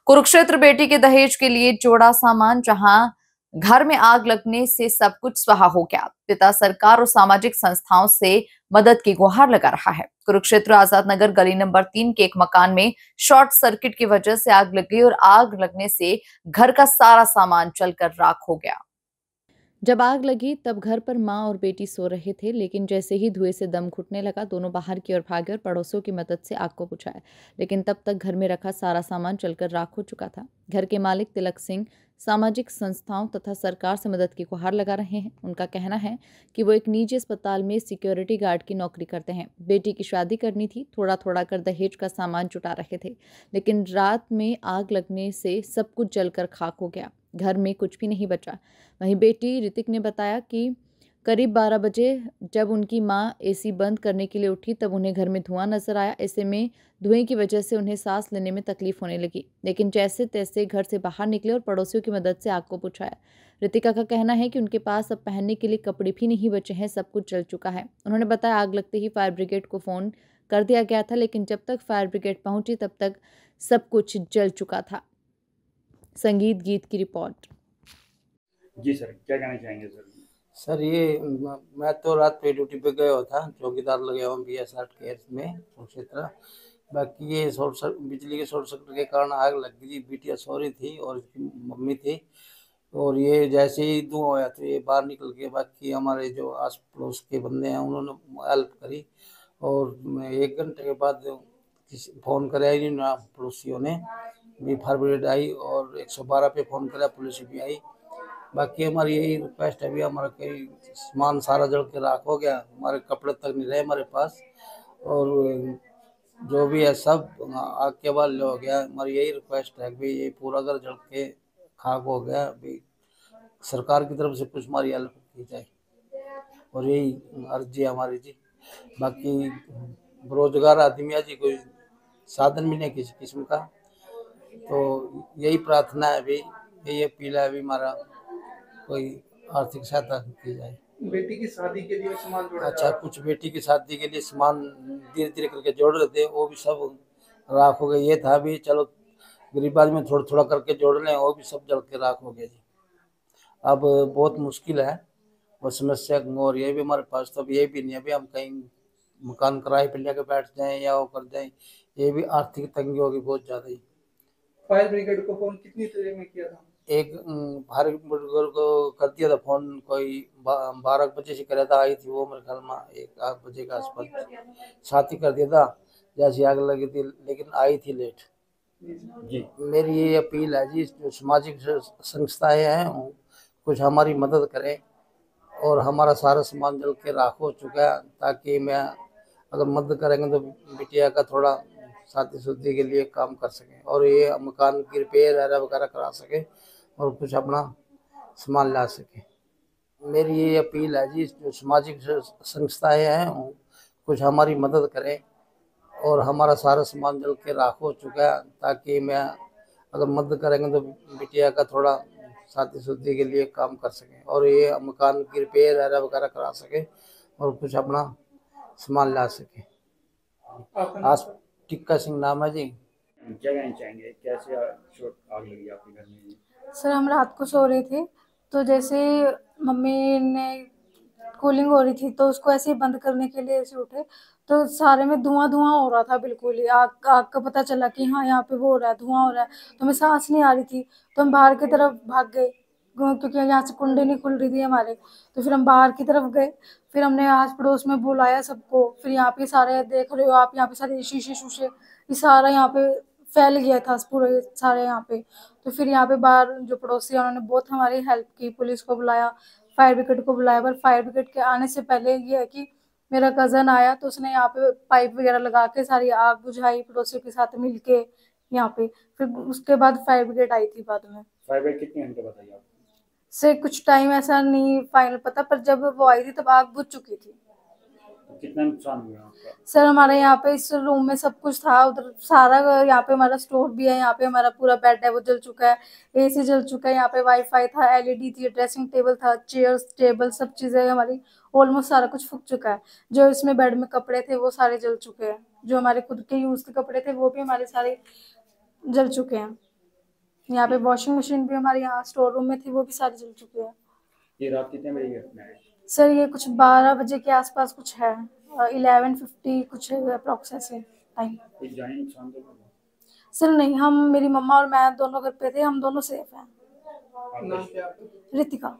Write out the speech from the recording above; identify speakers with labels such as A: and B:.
A: कुरुक्षेत्र बेटी के दहेज के लिए जोड़ा सामान, जहां घर में आग लगने से सब कुछ स्वाहा हो गया। पिता सरकार और सामाजिक संस्थाओं से मदद की गुहार लगा रहा है। कुरुक्षेत्र आजाद नगर गली नंबर 3 के एक मकान में शॉर्ट सर्किट की वजह से आग लग गई और आग लगने से घर का सारा सामान जलकर राख हो गया।
B: जब आग लगी तब घर पर मां और बेटी सो रहे थे, लेकिन जैसे ही धुएं से दम घुटने लगा, दोनों बाहर की ओर भागे और पड़ोसियों की मदद से आग को बुझाया। लेकिन तब तक घर में रखा सारा सामान जलकर राख हो चुका था। घर के मालिक तिलक सिंह सामाजिक संस्थाओं तथा सरकार से मदद की गुहार लगा रहे हैं। उनका कहना है कि वो एक निजी अस्पताल में सिक्योरिटी गार्ड की नौकरी करते हैं। बेटी की शादी करनी थी, थोड़ा थोड़ा कर दहेज का सामान जुटा रहे थे, लेकिन रात में आग लगने से सब कुछ जलकर खाक हो गया। घर में कुछ भी नहीं बचा। वहीं बेटी ऋतिक ने बताया कि करीब 12 बजे जब उनकी मां एसी बंद करने के लिए उठी, तब उन्हें घर में धुआं नजर आया। ऐसे में धुएं की वजह से उन्हें सांस लेने में तकलीफ होने लगी, लेकिन जैसे तैसे घर से बाहर निकले और पड़ोसियों की मदद से आग को बुझाया। ऋतिका का कहना है कि उनके पास अब पहनने के लिए कपड़े भी नहीं बचे हैं, सब कुछ जल चुका है। उन्होंने बताया आग लगते ही फायर ब्रिगेड को फोन कर दिया गया था, लेकिन जब तक फायर ब्रिगेड पहुंची तब तक सब कुछ जल चुका था। संगीत गीत की रिपोर्ट।
C: जी सर, क्या कहना चाहेंगे सर?
D: सर ये मैं तो रात पे ड्यूटी पे गया हुआ था, चौकीदार लगे हुआ BS8 केस में कुरुक्षेत्र। बाकी ये बिजली के शॉर्ट सर्किट के कारण आग लग गई थी। बिटिया सो रही थी और इसकी मम्मी थी, और ये जैसे ही धुआं होया तो ये बाहर निकल के बाकी हमारे जो आस पड़ोस के बंदे हैं उन्होंने हेल्प करी। और 1 घंटे के बाद फ़ोन कराया इन पड़ोसियों ने भी, फायर ब्रिगेड आई और 112 पे फ़ोन करा, पुलिस भी आई। बाकी हमारी यही रिक्वेस्ट है, अभी हमारा कई सामान सारा जल के राख हो गया, हमारे कपड़े तक नहीं रहे हमारे पास, और जो भी है सब आग के हवाले हो गया। हमारी यही रिक्वेस्ट है कि ये पूरा घर जल के खाक हो गया, अभी सरकार की तरफ से कुछ हमारी हेल्प की जाए, और यही अर्जी है हमारी जी। बाकी बेरोजगार आदमी है जी, कोई साधन भी नहीं किसी किस्म का, तो यही प्रार्थना है अभी, यही अपील है अभी हमारा, कोई आर्थिक सहायता की जाए।
C: बेटी की शादी के लिए सामान जोड़ा
D: अच्छा, कुछ बेटी की शादी के लिए सामान धीरे धीरे करके जोड़ रहे थे, वो भी सब राख हो गए। ये था भी चलो गरीब आदमी थोड़ा थोड़ा करके जोड़ लें, वो भी सब जल के राख हो गया जी। अब बहुत मुश्किल है और समस्या, और ये भी हमारे पास तो अब ये भी नहीं, अभी हम कहीं मकान किराए पे लेकर बैठ जाएं या वो कर जाएं, ये भी आर्थिक तंगी होगी बहुत ज़्यादा ही।
C: फायर ब्रिगेड को फोन कितनी देर में किया था?
D: एक फायर ब्रिगेड को कर दिया था फोन, कोई 12 बजे से कराया था, आई थी वो मेरे ख्याल में 1-8 बजे के आसपास, साथ ही कर दिया था जैसे आग लगी थी, लेकिन आई थी लेट जी। मेरी ये अपील है जी, जो सामाजिक संस्थाएं हैं कुछ हमारी मदद करें, और हमारा सारा सामान जल के राख हो चुका है, ताकि मैं अगर मदद करेंगे तो बिटिया का थोड़ा शादी शुद्धि के लिए काम कर सकें, और ये मकान की रिपेयर वगैरह करा सके और कुछ अपना सामान ला सके। मेरी ये अपील है जी, जो सामाजिक संस्थाएं हैं कुछ हमारी मदद करें, और हमारा सारा सामान जल के राख हो चुका है, ताकि मैं अगर मदद करेंगे तो बिटिया का थोड़ा शादी शुद्धि के लिए काम कर सकें, और ये मकान की रिपेयर वगैरह करा सके और कुछ अपना सामान ला सके। आज टिक्का सिंह नाम है जी।
C: क्या कहना चाहेंगे, कैसे आग लगी आपके घर में?
E: सर हम रात को सो रहे थे, तो जैसे मम्मी ने कूलिंग हो रही थी तो उसको ऐसे ही बंद करने के लिए ऐसे उठे, तो सारे में धुआं धुआं हो रहा था, बिल्कुल ही आग आग का पता चला कि हाँ यहाँ पे वो हो रहा है, धुआं हो रहा है। तो हमें सांस नहीं आ रही थी, तो हम बाहर की तरफ भाग गए, क्योंकि यहाँ से कुंडी नहीं खुल रही थी हमारे। तो फिर हम बाहर की तरफ गए, फिर हमने आस पड़ोस में बुलाया सबको। फिर यहाँ पे सारे देख रहे हो आप, यहाँ पे सारे शीशे शूशे ये सारा यहाँ पे फैल गया था पूरे सारे यहाँ पे। तो फिर यहाँ पे बाहर जो पड़ोसी हैं उन्होंने बहुत हमारी हेल्प की, पुलिस को बुलाया, फायर ब्रिगेड को बुलाया। पर फायर ब्रिगेड के आने से पहले ये है कि मेरा कज़न आया, तो उसने यहाँ पे पाइप वगैरह लगा के सारी आग बुझाई पड़ोसियों के साथ मिलके यहाँ पे। फिर उसके बाद फायर ब्रिगेड आई थी बाद में।
C: फायर ब्रिगेड कितने घंटे बताइए आप?
E: से कुछ टाइम ऐसा नहीं फाइनल पता, पर जब वो आई थी तब आग बुझ चुकी थी।
C: कितना नुकसान हुआ आपका?
E: सर हमारे यहाँ पे इस रूम में सब कुछ था, उधर सारा यहाँ पे हमारा स्टोर भी है, यहाँ पे हमारा पूरा बेड है वो जल चुका है, एसी जल चुका है, यहाँ पे वाईफाई था, एलईडी थी, ड्रेसिंग टेबल था, चेयर्स टेबल सब चीजें हमारी ऑलमोस्ट सारा कुछ फूक चुका है। जो इसमें बेड में कपड़े थे वो सारे जल चुके हैं, जो हमारे खुद के यूज के कपड़े थे वो भी हमारे सारे जल चुके हैं। यहाँ पे वॉशिंग मशीन भी हमारे यहाँ स्टोर रूम में थी, वो भी सारी जल चुकी है।
C: ये रात कितने बजे की घटना है?
E: सर ये कुछ 12 बजे के आसपास कुछ है, 11:50 कुछ है अप्रोक्स ऐसे टाइम।
C: कोई जानी नुकसान तो नहीं हुआ?
E: सर नहीं, हम मेरी मम्मा और मैं दोनों घर पे थे, हम दोनों सेफ हैं।
C: आपका
E: रितिका।